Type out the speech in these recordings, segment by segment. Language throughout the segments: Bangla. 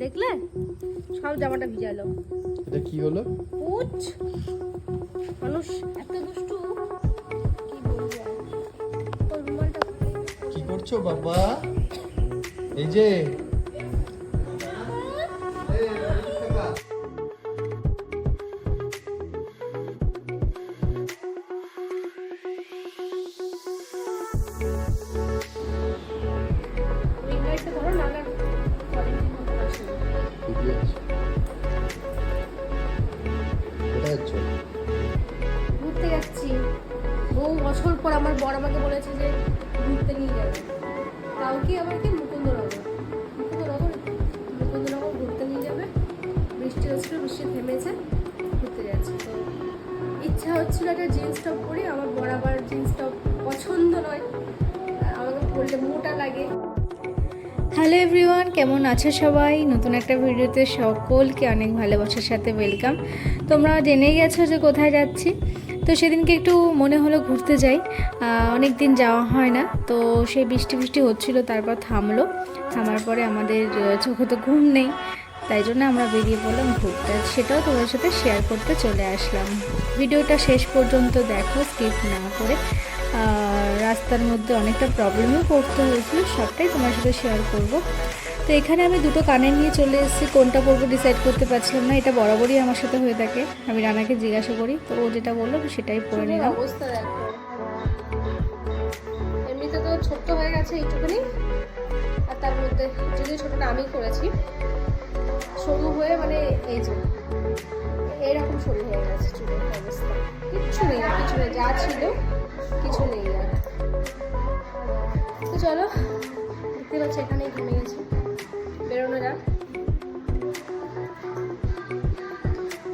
দেখলে সব জামাটা ভিজালো। এটা কি হলো? পুচ মানুষ এত দুষ্টু কি বলবো। ওর রুমালটা কি করছো বাবা? এই যে ঘুরতে যাচ্ছি। বহু বছর পর আমার বর আমাকে বলেছে যে ঘুরতে নিয়ে যাবে। তাও কি আমাকে মুকুন্দনগর ঘুরতে নিয়ে যাবে। বৃষ্টি হচ্ছিল, বৃষ্টি থেমেছে, ঘুরতে যাচ্ছি। তো ইচ্ছা হচ্ছিল একটা জিন্স টপ পরি। আমার বর আবার জিন্স টপ পছন্দ নয়, আমাকে পরলে মোটা লাগে। হ্যালো এভরিওয়ান, কেমন আছো সবাই? নতুন একটা ভিডিওতে সকলকে অনেক ভালোবাসার সাথে ওয়েলকাম। তোমরা জেনেই গেছো যে কোথায় যাচ্ছি। তো সেদিনকে একটু মনে হলো ঘুরতে যাই, অনেক দিন যাওয়া হয় না। তো সেই বৃষ্টি বৃষ্টি হচ্ছিলো, তারপর থামার পরে আমাদের চোখে তো ঘুম নেই, তাই জন্য আমরা বেরিয়ে পড়লাম ঘুরতে। সেটাও তোমার সাথে শেয়ার করতে চলে আসলাম। ভিডিওটা শেষ পর্যন্ত দেখো, স্কিপ না করে। রাস্তার মধ্যে অনেকটা প্রবলেমও পড়তে হয়েছিল, সবটাই তোমার সাথে শেয়ার করব। তো এখানে আমি দুটো কানের নিয়ে চলে এসেছি, কোনটা পরবো ডিসাইড করতে পারছিলাম না। এটা বরাবরই আমার সাথে হয়ে থাকে, আমি রানাকে জিজ্ঞাসা করি, তো ও যেটা বললো সেটাই পরে নিলাম। অবস্থা দেখো, এমনিতে তো ছোট্ট হয়ে গেছে এইটুকুনি, আর তার মধ্যে যদি ছোটটা আমি করেছি, সরু হয়ে মানে এই যে এরকম সরু হয়ে গেছে চুলের অবস্থা। কিচ্ছু নেই, যা ছিল কিছু নেই আর। তো চলো, দেখতে পাচ্ছি এখানেই ঘুমিয়ে গেছি, বেরোনো যাক।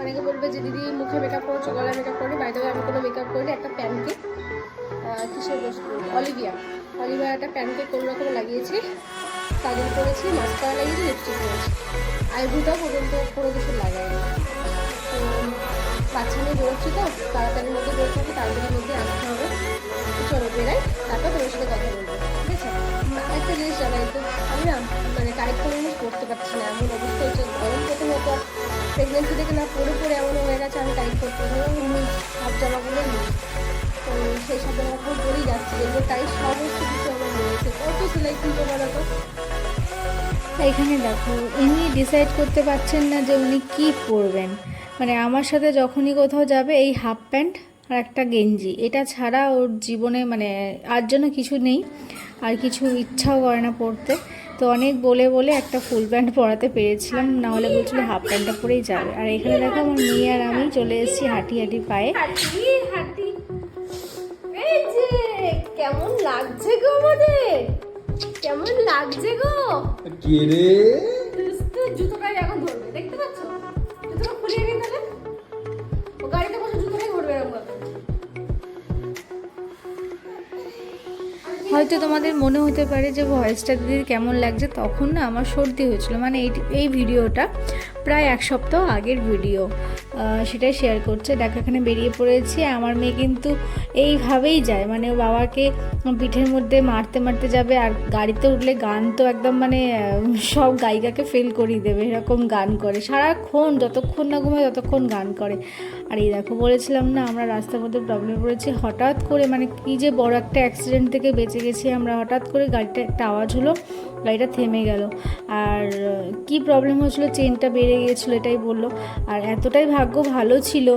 অনেকে বলবে যে দিদি মুখে মেকআপ করছো, গলায় মেকআপ করি। বাইরে আমি কোনো মেকআপ করিনি। একটা প্যানকেক, কিসের বস্তু, অলিভিয়া একটা প্যানকেক কোনো রকম লাগিয়েছি, কাজল করেছি, মাস্কারা লাগিয়েছি, লিপস্টিক করেছি, আইব্রোটাও পর্যন্ত কোনো কিছু লাগাইনি। তো বাচ্চা নিয়ে বেরোচ্ছি, তো তাড়াতাড়ির মধ্যে বেরোতে হবে, তাড়াতাড়ির মধ্যে আসতে হবে। চলো বেরাই, তারপর তোমার সাথে কথা বলবো, ঠিক আছে? একটা জিনিস জানাই তো, আমি না মানে টাইট কোনো জিনিস করতে পারছি না, এমন অবস্থা হচ্ছে। গরম প্রথম হতো, প্রেগনেন্সি থেকে না পরে এমন হয়ে গেছে আমি টাইট করতে হাফ জামাগুলো নিই। তো সেই সব জামা কাপড় পরেই যাচ্ছি, যেগুলো টাইট সমস্ত কিছু আমার রয়েছে। কত সেলাই কিনতে পারো তো। এখানে দেখো, ইনি ডিসাইড করতে পারছেন না যে উনি কি পরবেন। মানে আমার সাথে যখনই কোথাও যাবে এই হাফ প্যান্ট আর একটা গেঞ্জি, এটা ছাড়া ওর জীবনে মানে আর জন্য কিছু নেই, আর কিছু ইচ্ছাও করে না পরতে। তো অনেক বলে বলে একটা ফুল প্যান্ট পরাতে পেরেছিলাম, না হলে বলছিল হাফ প্যান্টটা পরেই যাবে। আর এখানে দেখো আমার মেয়ে আর আমি চলে এসেছি হাঁটি হাঁটি পায়ে। হাঁটি এই যে কেমন লাগছে গো আমাদের, কেমন লাগছে গো। কে রে? জুতোটাই এখন ধরবে, দেখতে পাচ্ছ? জুতোটা খুলিয়ে নিই তাহলে। ও গাড়িতে বসে জুতোটাই ধরবে এরকম ভাবে। হয়তো তোমাদের মনে হতে পারে যে ভয়েসটা দিদির কেমন লাগছে। তখন না আমার সর্দি হয়েছিল, মানে এই ভিডিওটা প্রায় এক সপ্তাহ আগের ভিডিও, সেটাই শেয়ার করছে। দেখো এখানে বেরিয়ে পড়েছি। আমার মেয়ে কিন্তু এইভাবেই যায়, মানে বাবাকে পিঠের মধ্যে মারতে মারতে যাবে। আর গাড়িতে উঠলে গান তো একদম মানে সব গায়িকাকে ফেল করিয়ে দেবে, এরকম গান করে সারাক্ষণ, যতক্ষণ না ঘুমায় ততক্ষণ গান করে। আর এই দেখো, বলেছিলাম না আমরা রাস্তার মধ্যে প্রবলেম পড়েছি। হঠাৎ করে মানে কি যে বড় একটা অ্যাক্সিডেন্ট থেকে বেঁচে গেছি আমরা। হঠাৎ করে গাড়িটা একটা আওয়াজ হলো, গাড়িটা থেমে গেল। আর কি প্রবলেম হয়েছিল, চেনটা বেড়ে গিয়েছিলো এটাই বললো। আর এতটাই ভাগ্য ভালো ছিল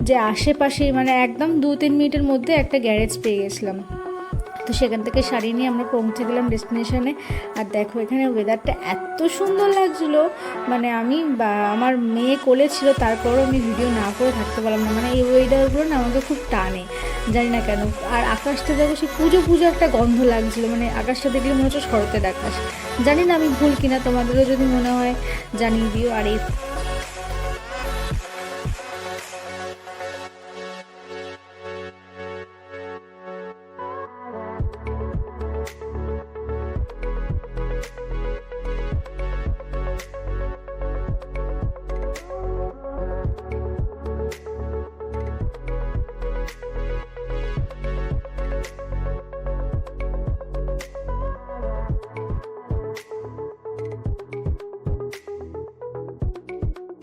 যে আশেপাশেই মানে একদম 2-3 মিনিটের মধ্যে একটা গ্যারেজ পেয়ে গেছিলাম। তো সেখান থেকে সারিয়ে নিয়ে আমরা পৌঁছে গেলাম ডেস্টিনেশনে। আর দেখো এখানে ওয়েদারটা এত সুন্দর লাগছিলো, মানে আমি আমার মেয়ে কোলে ছিল, তারপরও আমি ভিডিও না করে থাকতে পারলাম না। মানে এই ওয়েদারগুলো না আমাকে খুব টানে, জানি না কেন। আর আকাশটা দেখো, সে পুজো একটা গন্ধ লাগছিলো, মানে আকাশটা দেখলে মনে হচ্ছে শরতের আকাশ। জানি না আমি ভুল কিনা, তোমাদেরও যদি মনে হয় জানিয়ে দিও। আর এই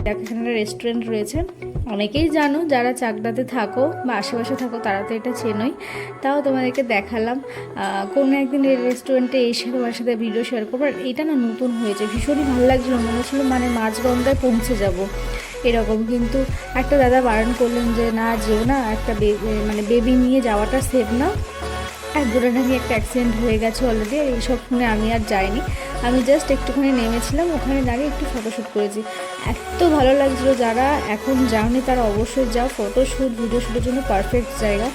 দেখো এখানে একটা রেস্টুরেন্ট রয়েছে, অনেকেই জানো যারা চাকদাতে থাকো বা আশেপাশে থাকো তারা তো এটা চেনোই, তাও তোমাদেরকে দেখালাম। কোনো একদিন এই রেস্টুরেন্টে এসে তোমার সাথে ভিডিও শেয়ার করবো। আর এটা না নতুন হয়েছে, ভীষণই ভালো লাগছিলো, মনে হচ্ছিলো মানে মাঝগঙ্গায় পৌঁছে যাব এরকম। কিন্তু একটা দাদা বারণ করলেন যে না যেও না, একটা মানে বেবি নিয়ে যাওয়াটা সেফ না, একজনের নাকি একটা অ্যাক্সিডেন্ট হয়ে গেছে অলরেডি। এইসব শুনে আমি আর যাইনি, আমি জাস্ট একটুখানি নেমেছিলাম, ওখানে দাঁড়িয়ে একটু ফটোশ্যুট করেছি। এত ভালো লাগছিলো, যারা এখন যাওনি তারা অবশ্যই যাও, ফটোশ্যুট ভিডিও শ্যুটের জন্য পারফেক্ট জায়গা।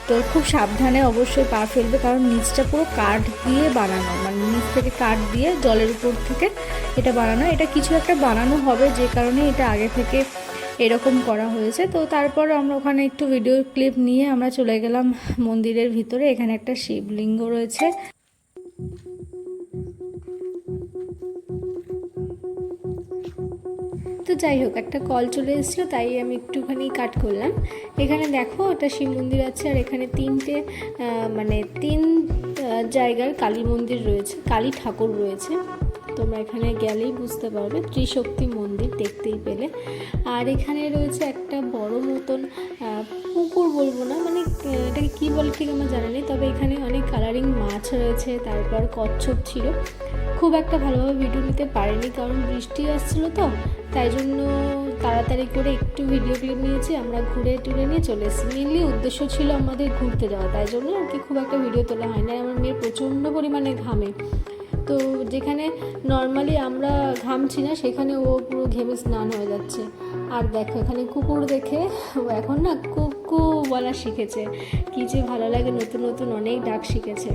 তো খুব সাবধানে অবশ্যই পা ফেলবে, কারণ নিচটা পুরো কাঠ দিয়ে বানানো, মানে নিচ থেকে কাঠ দিয়ে জলের উপর থেকে এটা বানানো, এটা কিছু একটা বানানো হবে যে কারণে এটা আগে থেকে এরকম করা হয়েছে। তো তারপর আমরা ওখানে একটু ভিডিও ক্লিপ নিয়ে আমরা চলে গেলাম মন্দিরের ভিতরে। এখানে একটা শিবলিঙ্গ রয়েছে। তো যাই হোক, একটা কল চলে এসেছিলো তাই আমি একটুখানি কাট করলাম। এখানে দেখো একটা শিব মন্দির আছে, আর এখানে তিন জায়গার কালী মন্দির রয়েছে, কালী ঠাকুর রয়েছে। তোমরা এখানে গেলেই বুঝতে পারবে, ত্রিশক্তি মন্দির দেখতেই পেলে। আর এখানে রয়েছে একটা বড় মতন পুকুর বলবো না, মানে এটাকে কী বলে ঠিক আমার জানা নেই, তবে এখানে অনেক কালারিং মাছ রয়েছে, তারপর কচ্ছপ ছিল। খুব একটা ভালোভাবে ভিডিও নিতে পারিনি কারণ বৃষ্টি আসছিলো, তো তাই জন্য তাড়াতাড়ি করে একটু ভিডিও ক্লিপ নিয়েছি। আমরা ঘুরে টুরে নিয়ে চলে এসেছি, মেনলি উদ্দেশ্য ছিল আমাদের ঘুরতে যাওয়া, তাই জন্য আর কি খুব একটা ভিডিও তোলা হয় না। আমার মেয়ে প্রচণ্ড পরিমাণে ঘামে, তো যেখানে নর্মালি আমরা ঘামছি না সেখানে ও পুরো ঘেমে স্নান হয়ে যাচ্ছে। আর দেখো এখানে কুকুর দেখে ও এখন না কুকু বলা শিখেছে, কী যে ভালো লাগে, নতুন নতুন অনেক ডাক শিখেছে।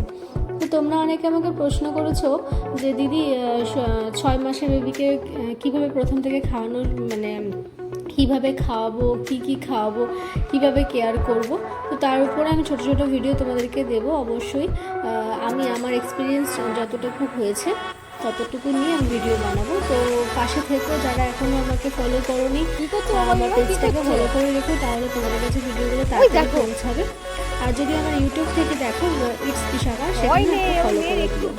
তো তোমরা অনেকে আমাকে প্রশ্ন করেছো যে দিদি 6 মাসের বেবিকে কীভাবে প্রথম থেকে খাওয়ানোর, মানে কীভাবে খাওয়াবো, কী খাওয়াবো, কীভাবে কেয়ার করব। তো তার উপরে আমি ছোট ছোট ভিডিও তোমাদেরকে দেবো অবশ্যই। আমি আমার এক্সপিরিয়েন্স যতটুকু হয়েছে ততটুকু নিয়ে আমি ভিডিও বানাবো। তো পাশে থেকে যারা এখনও আমাকে ফলো করোনি, আমার পেজটাকে ফলো করে রেখো, তাহলে তোমাদের কাছে ভিডিওগুলো তাড়াতাড়ি পৌঁছাবে। আর যদি আমার ইউটিউব থেকে দেখো ইটস বিশাখা, সেখানে ফলো করে দিও।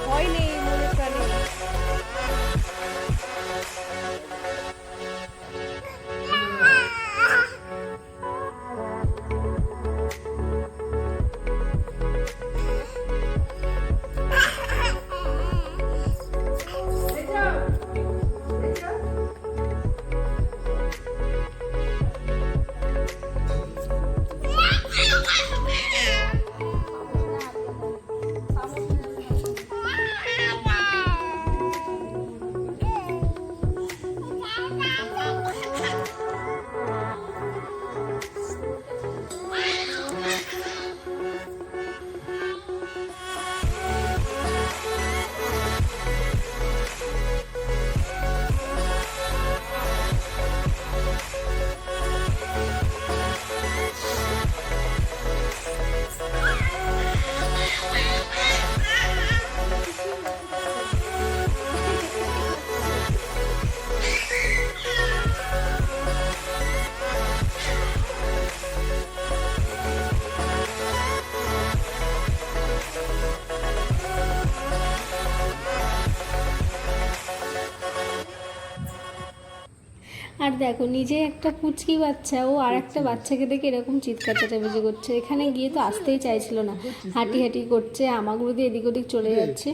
আর দেখো নিজে একটা পুচকি বাচ্চা, ও আর একটা বাচ্চাকে দেখে এরকম চিৎকার চেঁচামেচি করছে। এখানে গিয়ে তো আসতেই চাইছিল না, হাঁটি হাঁটি করছে, আমাগুলো দিয়ে এদিক ওদিক চলে যাচ্ছে।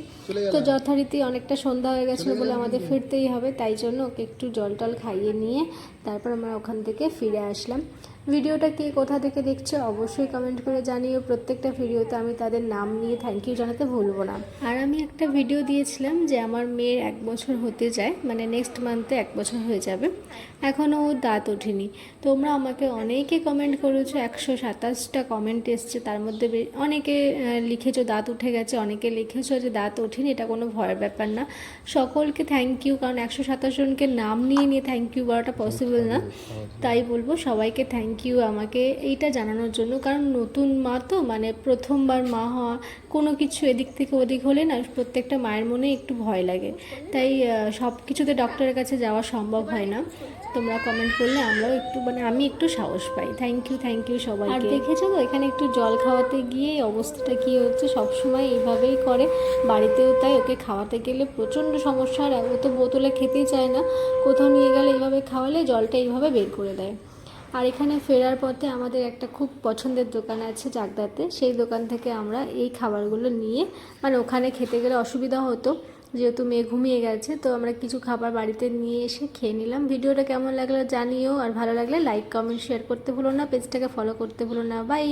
তো যথারীতি অনেকটা সন্ধ্যা হয়ে গেছিলো বলে আমাদের ফিরতেই হবে, তাই জন্য ওকে একটু জল টল খাইয়ে নিয়ে তারপর আমরা ওখান থেকে ফিরে আসলাম। ভিডিওটা কে কোথা থেকে দেখছো অবশ্যই কমেন্ট করে জানিও। প্রত্যেকটা ভিডিওতে আমি তাদের নাম নিয়ে থ্যাংক ইউ জানাতে ভুলবো না। আর আমি একটা ভিডিও দিয়েছিলাম যে আমার মেয়ের 1 বছর হতে যায়, মানে নেক্সট মান্থে 1 বছর হয়ে যাবে, এখনও ওর দাঁত ওঠেনি। তোমরা আমাকে অনেকে কমেন্ট করেছো, 127টা কমেন্ট এসছে, তার মধ্যে অনেকে লিখেছো দাঁত উঠে গেছে, অনেকে লিখেছো যে দাঁত ওঠেনি। এটা কোনো ভয়ের ব্যাপার না, সকলকে থ্যাংক ইউ, কারণ 127 জনকে নাম নিয়ে থ্যাংক ইউ বলাটা পসিবল না, তাই বলবো সবাইকে থ্যাংক থ্যাংক ইউ আমাকে এইটা জানানোর জন্য, কারণ নতুন মা তো, মানে প্রথমবার মা হওয়া, কোনো কিছু এদিক থেকে ওদিক হলে না প্রত্যেকটা মায়ের মনে একটু ভয় লাগে, তাই সব কিছুতে ডক্টরের কাছে যাওয়া সম্ভব হয় না। তোমরা কমেন্ট করলে আমরাও একটু, মানে আমি একটু সাহস পাই। থ্যাংক ইউ সবাই। আর দেখেছো তো এখানে একটু জল খাওয়াতে গিয়ে অবস্থাটা কী হচ্ছে, সবসময় এইভাবেই করে, বাড়িতেও তাই। ওকে খাওয়াতে গেলে প্রচণ্ড সমস্যা, আর ও তো বোতলে খেতেই চায় না, কোথাও নিয়ে গেলে এইভাবে খাওয়ালে জলটা এইভাবে বের করে দেয়। আর এখানে ফেরার পথে আমাদের একটা খুব পছন্দের দোকান আছে চাকদাতে, সেই দোকান থেকে আমরা এই খাবারগুলো নিয়ে, মানে ওখানে খেতে গেলে অসুবিধা হতো যেহেতু মেয়ে ঘুমিয়ে গেছে, তো আমরা কিছু খাবার বাড়িতে নিয়ে এসে খেয়ে নিলাম। ভিডিওটা কেমন লাগলো জানিও, আর ভালো লাগলে লাইক কমেন্ট শেয়ার করতে ভুলো না, পেজটাকে ফলো করতে ভুলো না। বাই।